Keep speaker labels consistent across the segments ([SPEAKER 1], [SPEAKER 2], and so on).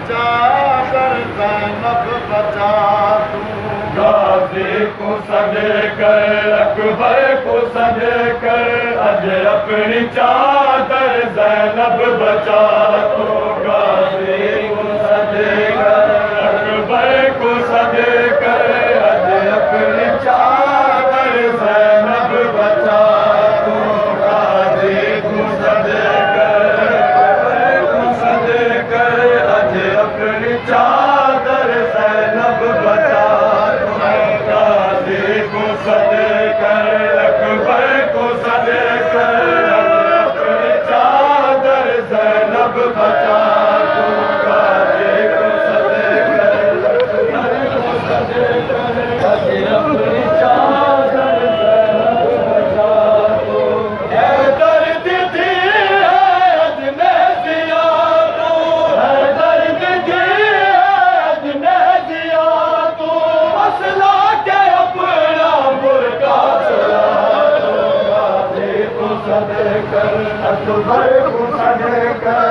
[SPEAKER 1] चादर ज़ैनब बचा तू।
[SPEAKER 2] गाज़ी को सदे कर अकबर को सदे कर अज अपनी चादर ज़ैनब बचा तू। गाज़ी को सदे कर अकबर को सदे कर अज अपनी चादर ज़ैनब बचा तू। गाज़ी को सदे कर अकबर को सदे कर अज अपनी चादर ज़ैनब बचा तू। गाज़ी को सदे कर अकबर को सदे कर अज अपनी चादर ज़ैनब बचा तू। गाज़ी को सदे कर अकबर को सदे कर अज अपनी चादर ज़ैनब बचा तू। है दर्द दी है अजनबिया तू, है दर्द दी है अजनबिया तू। मसला के अपना बुरका चुरा तू। गाज़ी को सदे कर अकबर को सदे कर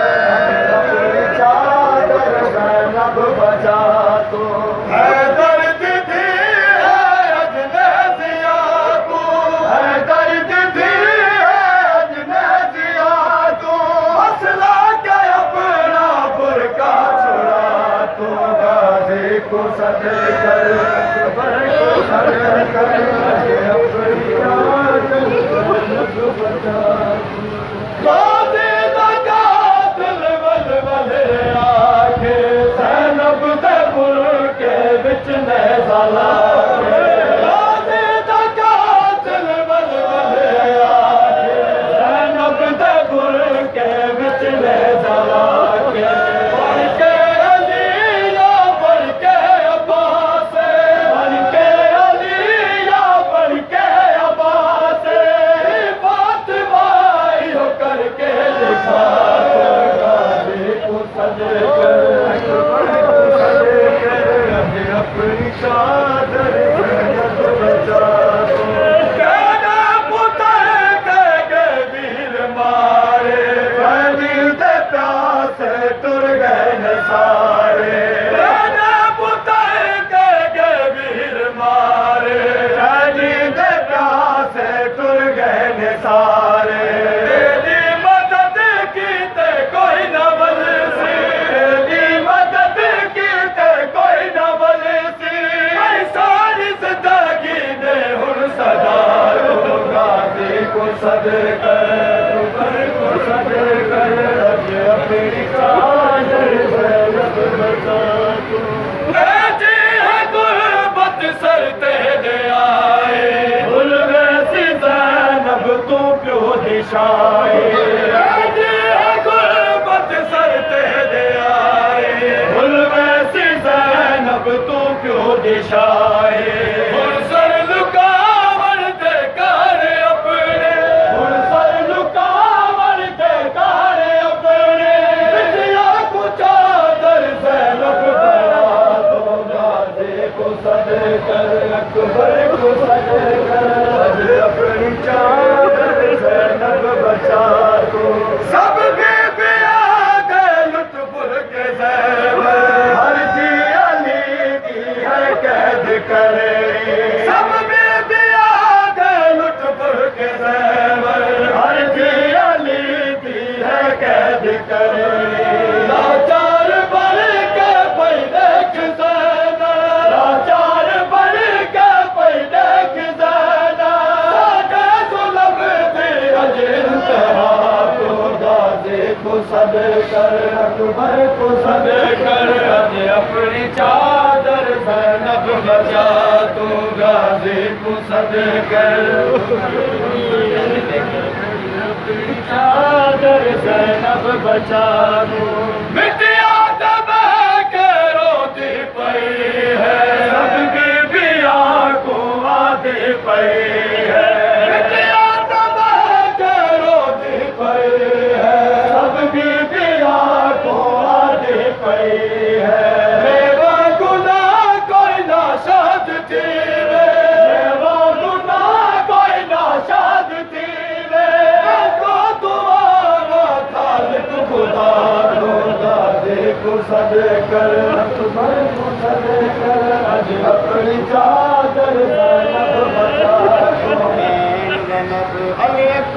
[SPEAKER 2] अपनी चादर ज़ैनब बचा तू। है दर्द दी है अजनबिया तू, है दर्द दी है अजनबिया तू। मसला के अपना बुरका छुड़ा तू। गाज़ी को सदे कर अकबर को सदे कर अज अपनी चादर ज़ैनब बचा तू। गाज़ी दा कातिल वल आके ज़ैनब दे बुरके विच नेज़ा लाके। गाज़ी दा कातिल वल आके ज़ैनब दे बुरके विच नेज़ा लाके। बढ़ के अली या बढ़ के अब्बास, बढ़ के अली या बढ़ के अब्बास। बात भाई हो करके दिखा तो। गाज़ी को सदे कर अकबर को सदे कर अज अपनी चादर ज़ैनब बचा तू। कहना पुत्र के वीर मारे, वीर दे प्यासे तुर गए न सारे। कहना पुत्र के वीर मारे, वीर दे प्यासे तुर गए न सारे। तेरी मदद की ते कोई न बलसी, तेरी मदद की ते कोई न बलसी। सारी जिंदगी दे हुन सदा तू। गाज़ी को सदे कर अकबर को सदे कर अज अपनी चादर ज़ैनब बचा तू। जी है गुरबत सर तेरे आए, भूल वैसी ज़ैनब तू क्यों दिशाए। जी है गुरबत सर तेरे आए, भूल वैसी ज़ैनब तू क्यों दिशाए। हुन सर लुकावन दे कर अपने, हुन सर लुकावन दे कर अपने। बिटिया को चादर ज़ैनब बना दो। गाज़ी को सदे कर अकबर को सदे कर अज अपनी चादर ज़ैनब बचा तू। सब बीबियां गए लुट पुर के ज़ैवर, हर जी अली की है कैद करे। सब बीबियां गए लुट पुर के ज़ैवर, हर जी अली की है कैद करे। लाचार बन के पई देख ज़ैनब, लाचार बन के पई देख ज़ैनब। साडे ज़ुल्म दी अज इंतहा तू। गाज़ी को सदे कर अकबर को सदे कर अज अपनी चादर ज़ैनब बचा तू। गाज़ी को सदे कर अपनी चादर ज़ैनब बचा तू। बिटिया दबा के रोती पई है, सब बीबियां को आदि पई है। बिटिया दबा के रोती पई है, सब बीबियां को आदि पई है। मेरा गुनाह कोई ना शाद थी वे, मेरा गुनाह कोई ना शाद थी वे। को दुआ खालिक खुदा को सद कर, अकबर को सद कर, अज अपनी चादर